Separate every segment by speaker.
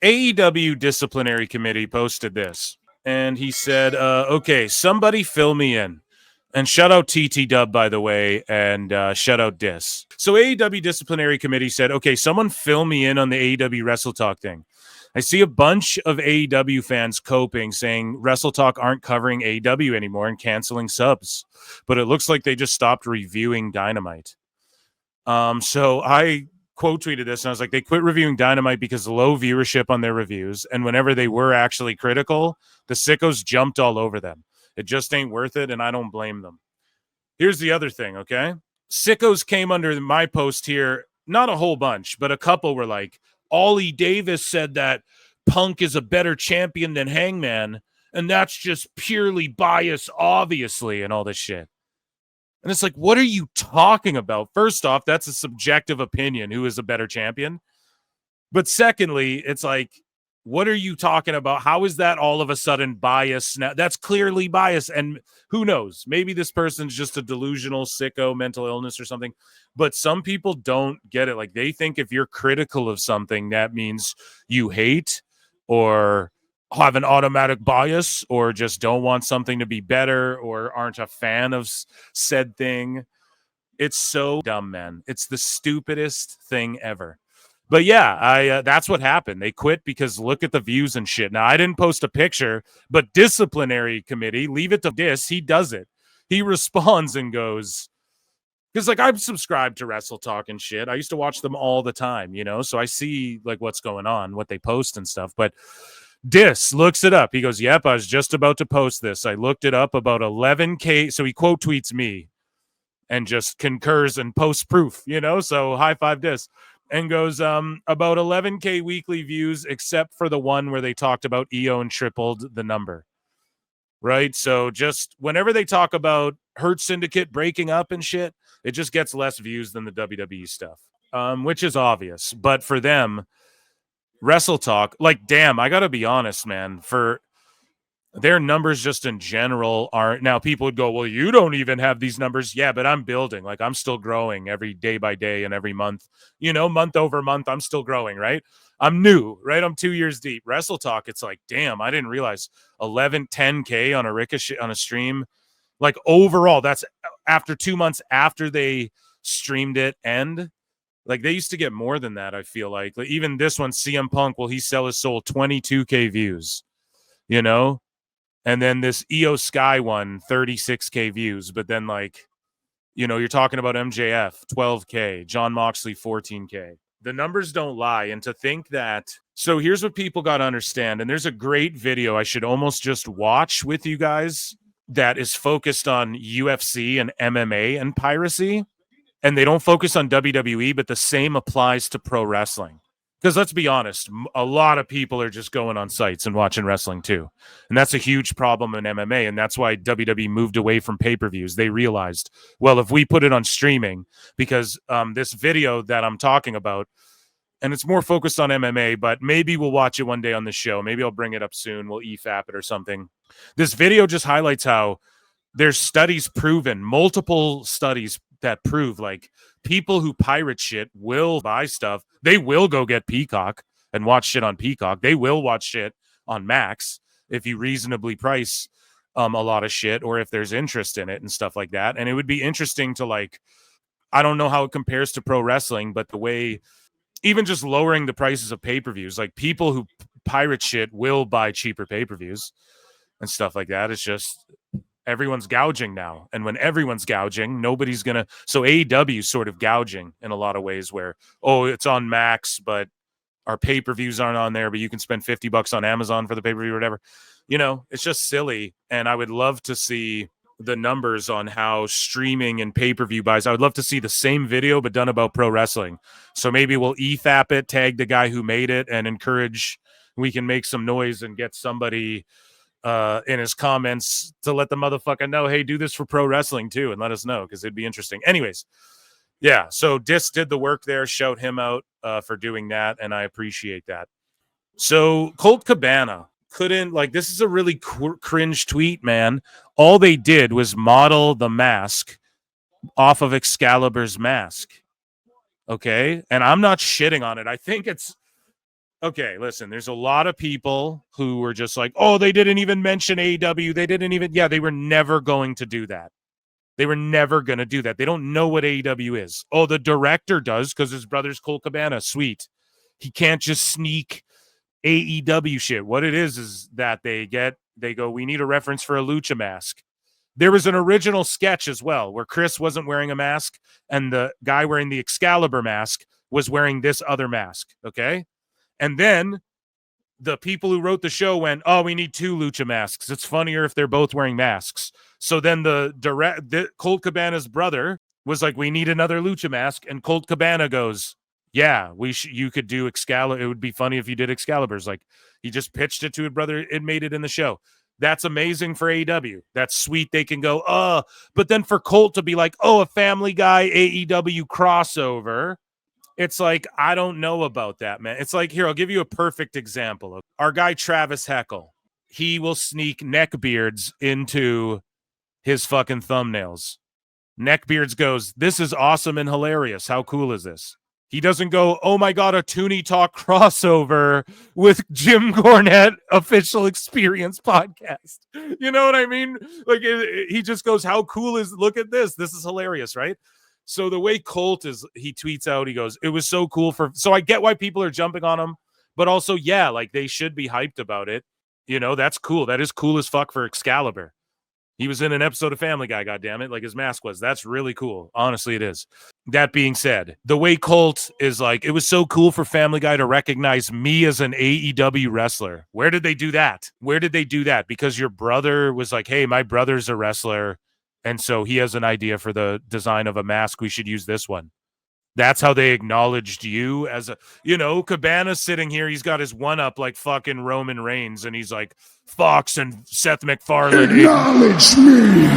Speaker 1: AEW disciplinary committee posted this, and he said, okay, somebody fill me in. And shout out TT Dub, by the way, and shout out Dis. So AEW disciplinary committee said, okay, someone fill me in on the AEW WrestleTalk thing. I see a bunch of AEW fans coping, saying WrestleTalk aren't covering AEW anymore and canceling subs. But it looks like they just stopped reviewing Dynamite. So I quote tweeted this, and I was like, they quit reviewing Dynamite because of low viewership on their reviews. And whenever they were actually critical, the sickos jumped all over them. It just ain't worth it, and I don't blame them. Here's the other thing, okay? Sickos came under my post here, not a whole bunch, but a couple were like, Ollie Davis said that Punk is a better champion than Hangman, and that's just purely bias, obviously, and all this shit. And it's like, what are you talking about? First off, that's a subjective opinion, who is a better champion. But secondly, it's like, what are you talking about? How is that all of a sudden bias? Now, that's clearly bias. And who knows? Maybe this person's just a delusional sicko, mental illness or something. But some people don't get it. Like, they think if you're critical of something, that means you hate or have an automatic bias or just don't want something to be better or aren't a fan of said thing. It's so dumb, man. It's the stupidest thing ever. But yeah, that's what happened. They quit because look at the views and shit. Now, I didn't post a picture, but disciplinary committee, leave it to Dis. He does it. He responds and goes, because like I'm subscribed to WrestleTalk and shit. I used to watch them all the time, you know, so I see like what's going on, what they post and stuff. But Dis looks it up. He goes, yep, I was just about to post this. I looked it up, about 11K. So he quote tweets me and just concurs and posts proof, you know, so high five Dis. And goes, about 11K weekly views, except for the one where they talked about EO and tripled the number. Right? So just whenever they talk about Hurt Syndicate breaking up and shit, it just gets less views than the WWE stuff, which is obvious. But for them, WrestleTalk, like, damn, I got to be honest, man, for their numbers just in general aren't. Now, people would go, well, you don't even have these numbers. Yeah, but I'm building. Like, I'm still growing every day by day and every month, you know, month over month. I'm still growing, right? I'm new, right? I'm 2 years deep. WrestleTalk, it's like, damn, I didn't realize 10K on a Ricochet on a stream. Like, overall, that's after 2 months after they streamed it. And like, they used to get more than that, I feel like even this one, CM Punk, will he sell his soul 22K views, you know? And then this EO Sky one, 36K views. But then, like, you know, you're talking about MJF, 12K, John Moxley, 14K. The numbers don't lie. And to think that, so here's what people got to understand. And there's a great video I should almost just watch with you guys that is focused on UFC and MMA and piracy. And they don't focus on WWE, but the same applies to pro wrestling. Because let's be honest, a lot of people are just going on sites and watching wrestling too. And that's a huge problem in MMA. And that's why WWE moved away from pay-per-views. They realized, well, if we put it on streaming, because this video that I'm talking about, and it's more focused on MMA, but maybe we'll watch it one day on the show. Maybe I'll bring it up soon. We'll EFAP it or something. This video just highlights how there's studies proven, multiple studies that prove like people who pirate shit will buy stuff. They will go get Peacock and watch shit on Peacock. They will watch shit on Max if you reasonably price a lot of shit or if there's interest in it and stuff like that. And it would be interesting to like, I don't know how it compares to pro wrestling, but the way even just lowering the prices of pay-per-views, like people who pirate shit will buy cheaper pay-per-views and stuff like that. It's just everyone's gouging now. And when everyone's gouging, nobody's going to. So AEW is sort of gouging in a lot of ways where, oh, it's on Max, but our pay-per-views aren't on there, but you can spend $50 on Amazon for the pay-per-view or whatever. You know, it's just silly. And I would love to see the numbers on how streaming and pay-per-view buys. I would love to see the same video, but done about pro wrestling. So maybe we'll EFAP it, tag the guy who made it, and encourage, we can make some noise and get somebody in his comments to let the motherfucker know, hey, do this for pro wrestling too, and let us know, because it'd be interesting. Anyways, yeah, so Dis did the work there. Shout him out for doing that, and I appreciate that. So Colt Cabana couldn't, like, this is a really cringe tweet, man. All they did was model the mask off of Excalibur's mask. Okay, and I'm not shitting on it. I think it's Okay, listen, there's a lot of people who were just like, oh, they didn't even mention AEW. They didn't even, yeah, they were never going to do that. They were never going to do that. They don't know what AEW is. Oh, the director does because his brother's Colt Cabana. Sweet. He can't just sneak AEW shit. What it is that they go, we need a reference for a lucha mask. There was an original sketch as well where Chris wasn't wearing a mask and the guy wearing the Excalibur mask was wearing this other mask. Okay. And then the people who wrote the show went, oh, we need 2 lucha masks. It's funnier if they're both wearing masks. So then the Colt Cabana's brother was like, we need another lucha mask. And Colt Cabana goes, yeah, you could do Excalibur. It would be funny if you did Excalibur's. Like, he just pitched it to his brother. It made it in the show. That's amazing for AEW. That's sweet. They can go, but then for Colt to be like, oh, a Family Guy AEW crossover. It's like, I don't know about that, man. It's like, here, I'll give you a perfect example. Our guy, Travis Heckle, he will sneak neckbeards into his fucking thumbnails. Neckbeards goes, this is awesome and hilarious. How cool is this? He doesn't go, oh my God, a Toonie Talk crossover with Jim Cornette official experience podcast. You know what I mean? Like, he just goes, how cool is, look at this. This is hilarious, right? So the way Colt is, he tweets out, he goes, it was so cool so I get why people are jumping on him, but also, yeah, like they should be hyped about it. You know, that's cool. That is cool as fuck for Excalibur. He was in an episode of Family Guy, goddammit, like his mask was. That's really cool. Honestly, it is. That being said, the way Colt is like, it was so cool for Family Guy to recognize me as an AEW wrestler. Where did they do that? Where did they do that? Because your brother was like, hey, my brother's a wrestler, and so he has an idea for the design of a mask. We should use this one. That's how they acknowledged you as a, Cabana's sitting here. He's got his one up like fucking Roman Reigns. And he's like, Fox and Seth MacFarlane. Acknowledge me.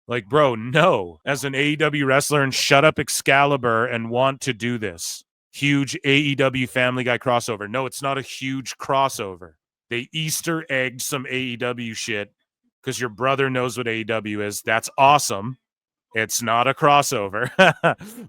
Speaker 1: Like, bro, no. As an AEW wrestler and shut up Excalibur and want to do this huge AEW Family Guy crossover. No, it's not a huge crossover. They Easter egged some AEW shit because your brother knows what AEW is. That's awesome. It's not a crossover.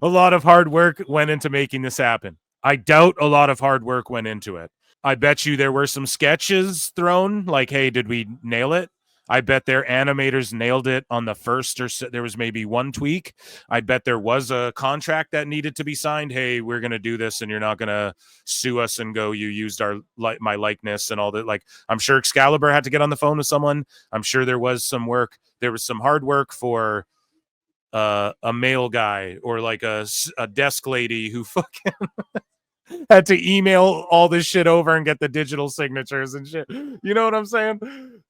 Speaker 1: A lot of hard work went into making this happen. I doubt a lot of hard work went into it. I bet you there were some sketches thrown, like, hey, did we nail it? I bet their animators nailed it on the first, or there was maybe one tweak. I bet there was a contract that needed to be signed. Hey, we're going to do this and you're not going to sue us and go, you used my likeness and all that. Like, I'm sure Excalibur had to get on the phone with someone. I'm sure there was some work. There was some hard work for a mail guy or like a desk lady who fucking had to email all this shit over and get the digital signatures and shit. You know what I'm saying?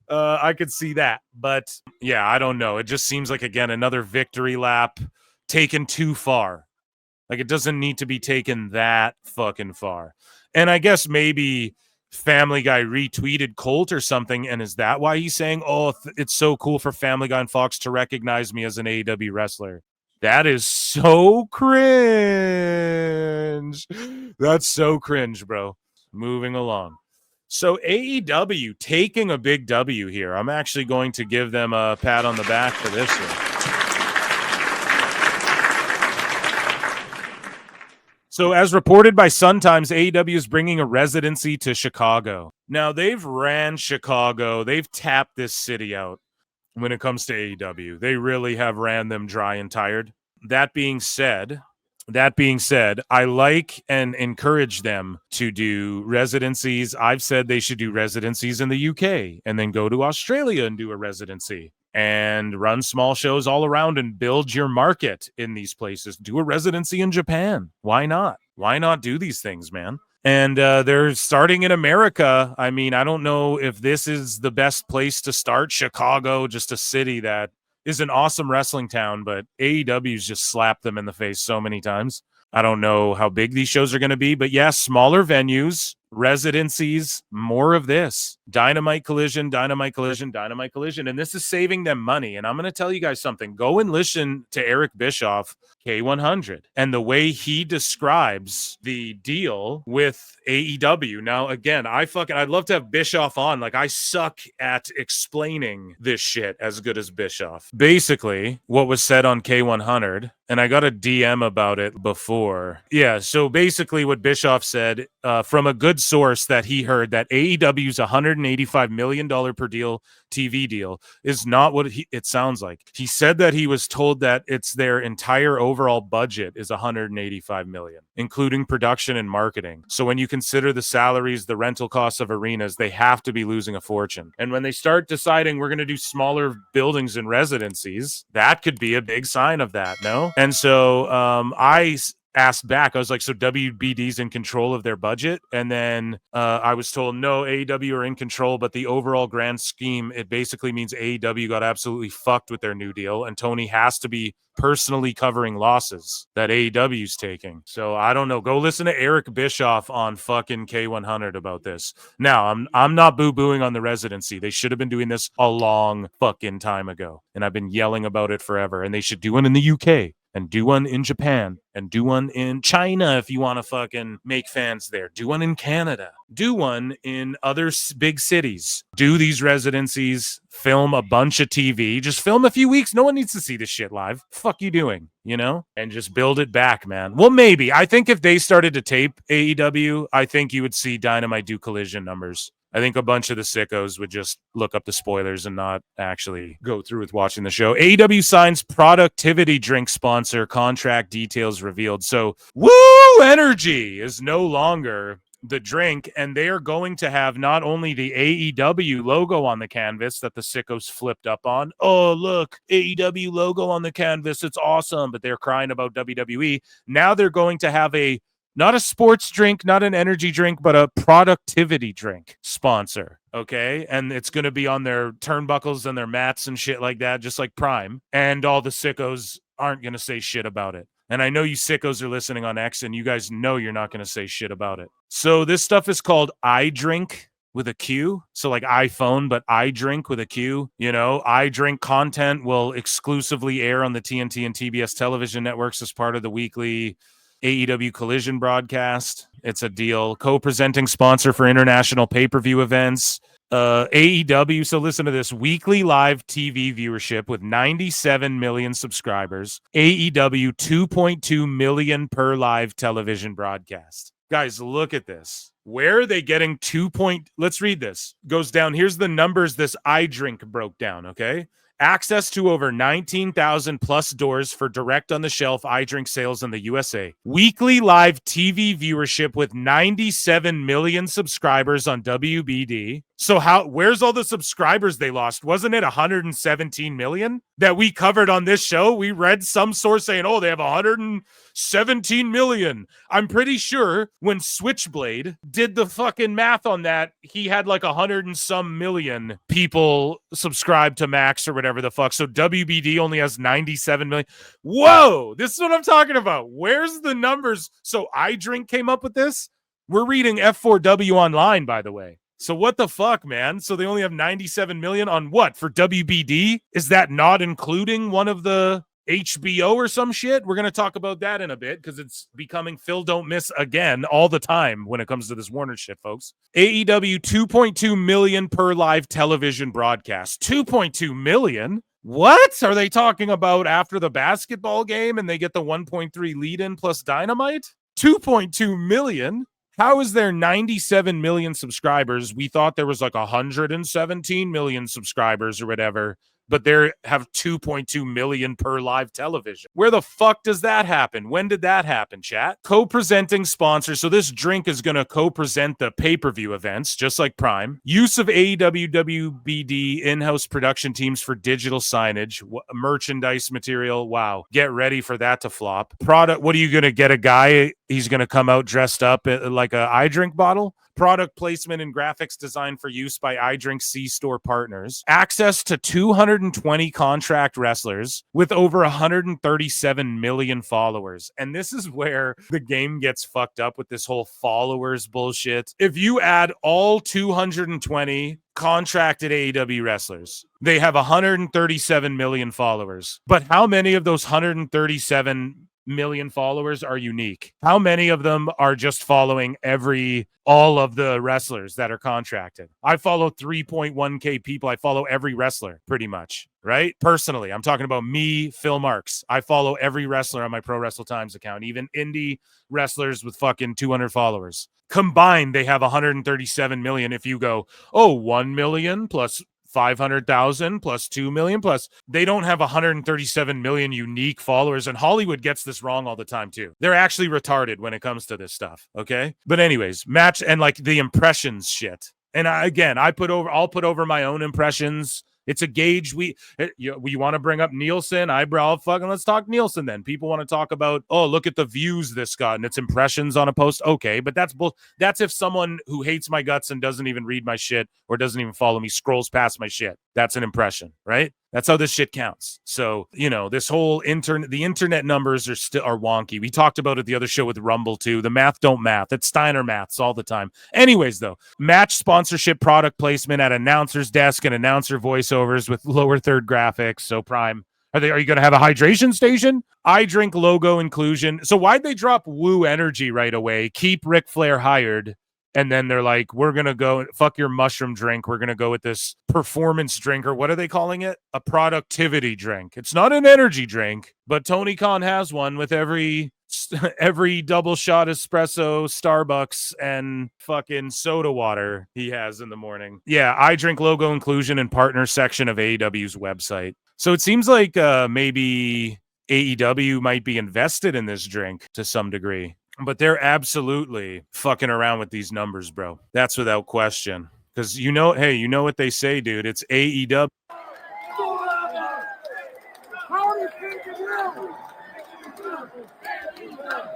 Speaker 1: I could see that. But yeah, I don't know. It just seems like, again, another victory lap taken too far. Like, it doesn't need to be taken that fucking far. And I guess maybe Family Guy retweeted Colt or something, and is that why he's saying, oh, it's so cool for Family Guy and Fox to recognize me as an AEW wrestler? That is so cringe. That's so cringe, bro. Moving along. So AEW taking a big W here. I'm actually going to give them a pat on the back for this one. So as reported by Sun Times, AEW is bringing a residency to Chicago. Now, they've ran Chicago. They've tapped this city out when it comes to AEW. They really have ran them dry and tired. That being said, I like and encourage them to do residencies. I've said they should do residencies in the UK and then go to Australia and do a residency and run small shows all around and build your market in these places. Do a residency in Japan. Why not? Why not do these things, man? And they're starting in America. I mean, I don't know if this is the best place to start. Chicago, just a city that is an awesome wrestling town, but AEW's just slapped them in the face so many times. I don't know how big these shows are going to be, but yeah, smaller venues, residencies, more of this. Dynamite Collision. And this is saving them money. And I'm going to tell you guys something. Go and listen to Eric Bischoff, K100, and the way he describes the deal with AEW. Now, again, I'd love to have Bischoff on. Like, I suck at explaining this shit as good as Bischoff. Basically, what was said on K100, and I got a DM about it before. Yeah, so basically what Bischoff said, from a good good source that he heard that AEW's $185 million per deal TV deal is not what it sounds like. He said that he was told that it's their entire overall budget is $185 million, including production and marketing. So when you consider the salaries, the rental costs of arenas, they have to be losing a fortune. And when they start deciding we're going to do smaller buildings and residencies, that could be a big sign of that, no? And so I asked back, I was like, so WBD's in control of their budget? And then I was told, no, AEW are in control, but the overall grand scheme, it basically means AEW got absolutely fucked with their new deal, and Tony has to be personally covering losses that AEW's taking. So I don't know. Go listen to Eric Bischoff on fucking K100 about this. Now, I'm not boo-booing on the residency. They should have been doing this a long fucking time ago, and I've been yelling about it forever, and they should do one in the UK. And do one in Japan, and do one in China if you want to fucking make fans there. Do one in Canada. Do one in other big cities. Do these residencies, film a bunch of TV. Just film a few weeks. No one needs to see this shit live. Fuck you doing, you know? And just build it back, man. Well, maybe. I think if they started to tape AEW, I think you would see Dynamite do Collision numbers. I think a bunch of the sickos would just look up the spoilers and not actually go through with watching the show. AEW signs productivity drink sponsor, contract details revealed. So, Woo Energy is no longer the drink, and they are going to have not only the AEW logo on the canvas that the sickos flipped up on. Oh, look, AEW logo on the canvas. It's awesome. But they're crying about WWE. Now they're going to have not a sports drink, not an energy drink, but a productivity drink sponsor, okay? And it's going to be on their turnbuckles and their mats and shit like that, just like Prime. And all the sickos aren't going to say shit about it. And I know you sickos are listening on X, and you guys know you're not going to say shit about it. So this stuff is called iDrink with a Q. So like iPhone, but iDrink with a Q. You know, iDrink content will exclusively air on the TNT and TBS television networks as part of the weekly AEW Collision broadcast. It's a deal. Co-presenting sponsor for international pay-per-view events. AEW, so listen to this, weekly live TV viewership with 97 million subscribers. AEW 2.2 million per live television broadcast. Guys, look at this. Where are they getting let's read this. Goes down. Here's the numbers this iDrink broke down, okay? Access to over 19,000 plus doors for direct on the shelf iDrink sales in the USA. Weekly live TV viewership with 97 million subscribers on WBD. So where's all the subscribers they lost? Wasn't it 117 million that we covered on this show? We read some source saying, oh, they have 117 million. I'm pretty sure when Switchblade did the fucking math on that, he had like 100 and some million people subscribed to Max or whatever the fuck. So WBD only has 97 million. Whoa, this is what I'm talking about. Where's the numbers? So iDrink came up with this? We're reading F4W online, by the way. So what the fuck, man? So they only have 97 million on what? For WBD? Is that not including one of the HBO or some shit? We're going to talk about that in a bit because it's becoming Phil Don't Miss again all the time when it comes to this Warner shit, folks. AEW 2.2 million per live television broadcast. 2.2 million? What are they talking about after the basketball game and they get the 1.3 lead in plus Dynamite? 2.2 million? How is there 97 million subscribers? We thought there was like 117 million subscribers or whatever, but they have 2.2 million per live television. Where the fuck does that happen? When did that happen, chat? Co-presenting sponsor. So this drink is going to co-present the pay-per-view events, just like Prime. Use of AEW WBD in-house production teams for digital signage, merchandise material. Wow. Get ready for that to flop. Product. What are you going to get? A guy, he's going to come out dressed up like a iDrink bottle? Product placement and graphics designed for use by iDrink C-store partners. Access to 220 contract wrestlers with over 137 million followers. And this is where the game gets fucked up with this whole followers bullshit. If you add all 220 contracted AEW wrestlers, they have 137 million followers. But how many of those 137 million followers are unique? How many of them are just following all of the wrestlers that are contracted? I follow 3.1K people. I follow every wrestler pretty much, right? Personally, I'm talking about me, Phil Marks. I follow every wrestler on my Pro Wrestle Times account, even indie wrestlers with fucking 200 followers. Combined, they have 137 million. If you go, 1 million plus 500,000 plus 2 million plus, they don't have 137 million unique followers. And Hollywood gets this wrong all the time too. They're actually retarded when it comes to this stuff. Okay. But anyways, match and like the impressions shit. And I'll put over my own impressions. It's a gauge. We want to bring up Nielsen, eyebrow, fucking let's talk Nielsen then. People want to talk about, look at the views this got and its impressions on a post. Okay, but that's if someone who hates my guts and doesn't even read my shit or doesn't even follow me scrolls past my shit. That's an impression, right? That's how this shit counts. So, this whole the internet numbers are wonky. We talked about it the other show with Rumble too. The math don't math. It's Steiner maths all the time. Anyways, though, match sponsorship, product placement at announcer's desk and announcer voiceovers with lower third graphics. So Prime, are you going to have a hydration station? I drink logo inclusion. So why'd they drop Woo Energy right away? Keep Ric Flair hired. And then they're like, we're going to go, fuck your mushroom drink. We're going to go with this performance drink, or what are they calling it? A productivity drink. It's not an energy drink, but Tony Khan has one with every double shot espresso, Starbucks, and fucking soda water he has in the morning. Yeah, I drink logo inclusion and partner section of AEW's website. So it seems like maybe AEW might be invested in this drink to some degree. But they're absolutely fucking around with these numbers, bro. That's without question. Because you know what they say, dude. It's AEW.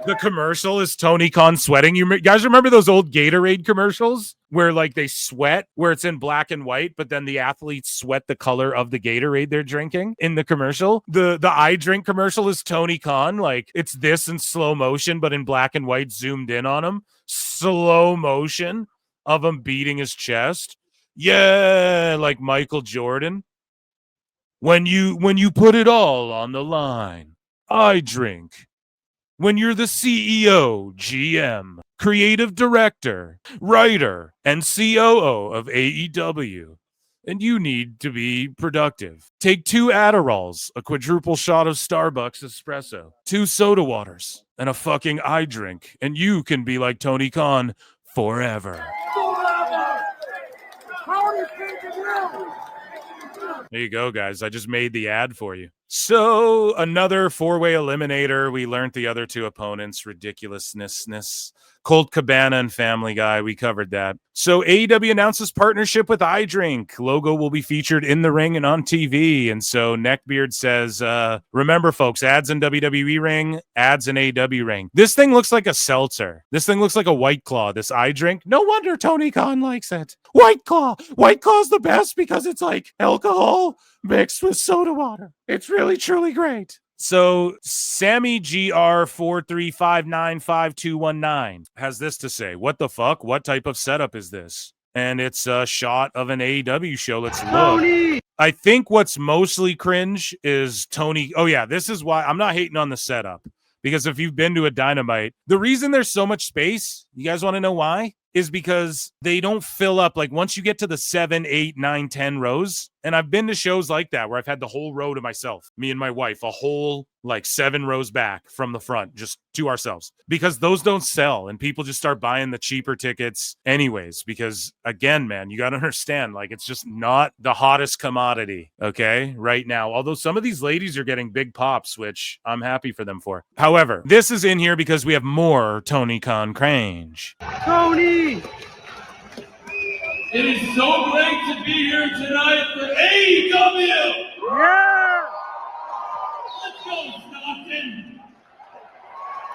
Speaker 1: The commercial is Tony Khan sweating. You guys remember those old Gatorade commercials where like they sweat, where it's in black and white, but then the athletes sweat the color of the Gatorade they're drinking in the commercial? The I drink commercial is Tony Khan. Like it's this in slow motion, but in black and white zoomed in on him. Slow motion of him beating his chest. Yeah, like Michael Jordan. When you put it all on the line, I drink. When you're the CEO, GM, creative director, writer, and COO of AEW, and you need to be productive, take 2 Adderalls, a quadruple shot of Starbucks espresso, 2 soda waters, and a fucking eye drink, and you can be like Tony Khan forever. There you go, guys. I just made the ad for you. So another 4-way eliminator. We learned the other 2 opponents. Ridiculousness. Colt Cabana and Family Guy. We covered that. So AEW announces partnership with iDrink. Logo will be featured in the ring and on TV. And so Neckbeard says, remember, folks, ads in WWE ring, ads in AEW ring. This thing looks like a seltzer. This thing looks like a White Claw, this iDrink. No wonder Tony Khan likes it. White Claw. White Claw's the best because it's like alcohol mixed with soda water. It's really, truly great. So Sammy GR435952219 has this to say. What the fuck? What type of setup is this? And it's a shot of an AEW show. Let's look. I think what's mostly cringe is Tony. Oh yeah, this is why I'm not hating on the setup. Because if you've been to a Dynamite, the reason there's so much space, you guys want to know why? Is because they don't fill up. Like once you get to the 7, 8, 9, 10 rows, and I've been to shows like that where I've had the whole row to myself, me and my wife, a whole like 7 rows back from the front, just to ourselves, because those don't sell and people just start buying the cheaper tickets anyways. Because again, man, you got to understand, like it's just not the hottest commodity, okay, right now. Although some of these ladies are getting big pops, which I'm happy for them for. However, this is in here because we have more Tony Khan Cringe.
Speaker 2: Tony! It is so great to be here tonight for AEW! Yeah! Let's go, Stockton!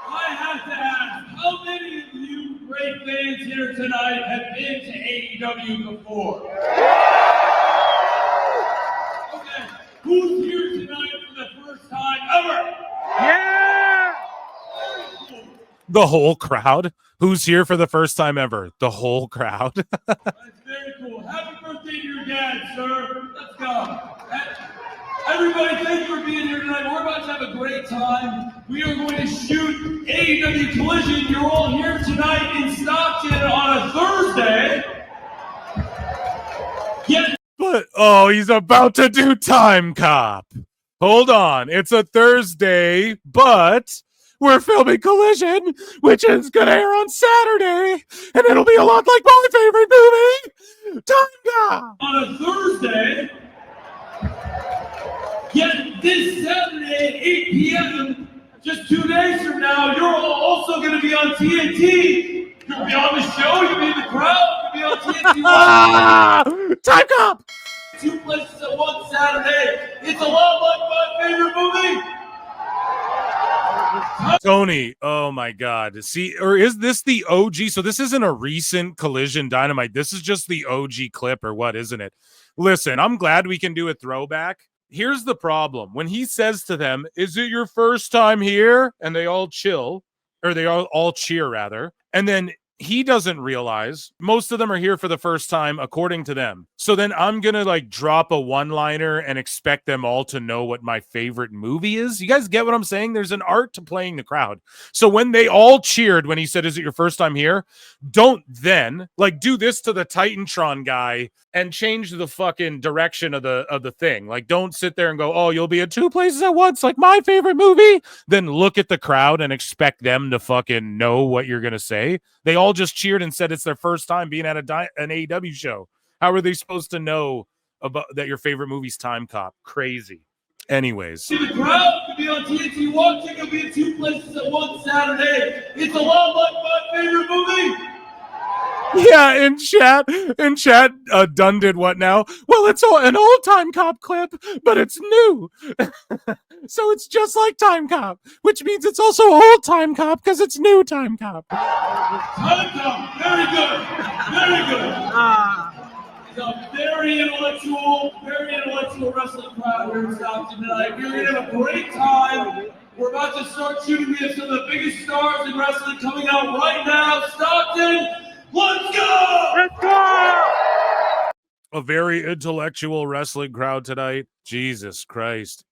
Speaker 2: I have to ask, how many of you great fans here tonight have been to AEW before? Okay, who's here tonight for the first time ever? Yeah!
Speaker 1: The whole crowd. Who's here for the first time ever? The whole crowd.
Speaker 2: That's very cool. Happy birthday to your dad, sir. Let's go. Everybody, thank you for being here tonight. We're about to have a great time. We are going to shoot AEW Collision. You're all here tonight in Stockton on a Thursday. Yes.
Speaker 1: But, oh, he's about to do Timecop. Hold on. It's a Thursday, but we're filming Collision, which is going to air on Saturday, and it'll be a lot like my favorite movie, Timecop.
Speaker 2: On a Thursday. Yet this Saturday at 8 p.m., just 2 days from now, you're also going to be on TNT. You'll be on the show, you'll be in the crowd, you'll be on TNT.
Speaker 1: Timecop!
Speaker 2: 2 places at one Saturday. It's a lot like my favorite movie.
Speaker 1: Tony, oh my God. See, or is this the OG? So this isn't a recent Collision Dynamite. This is just the OG clip or what, isn't it? Listen, I'm glad we can do a throwback. Here's the problem. When he says to them, is it your first time here? And they all chill, or they all cheer rather. And then he doesn't realize most of them are here for the first time, according to them. So then I'm going to like drop a one-liner and expect them all to know what my favorite movie is. You guys get what I'm saying? There's an art to playing the crowd. So when they all cheered when he said, is it your first time here? Don't then like do this to the Titantron guy and change the fucking direction of the thing. Like, don't sit there and go, oh, you'll be at 2 places at once, like my favorite movie. Then look at the crowd and expect them to fucking know what you're going to say. They all just cheered and said it's their first time being at an AEW show. How are they supposed to know about that your favorite movie's Timecop? Crazy. Anyways.
Speaker 2: The crowd could be on TNT watching. You'll be at 2 places at one Saturday. It's a lot like my favorite movie.
Speaker 1: Yeah, in chat, Dunn did what now? Well, it's an old Timecop clip, but it's new. So it's just like Timecop, which means it's also old Timecop because it's new Timecop.
Speaker 2: Timecop, very good. Very good. It's a very intellectual wrestling crowd here in Stockton tonight. We're going to have a great time. We're about to start shooting. We have some of the biggest stars in wrestling coming out right now. Stockton, let's go!
Speaker 1: Let's go! A very intellectual wrestling crowd tonight. Jesus Christ.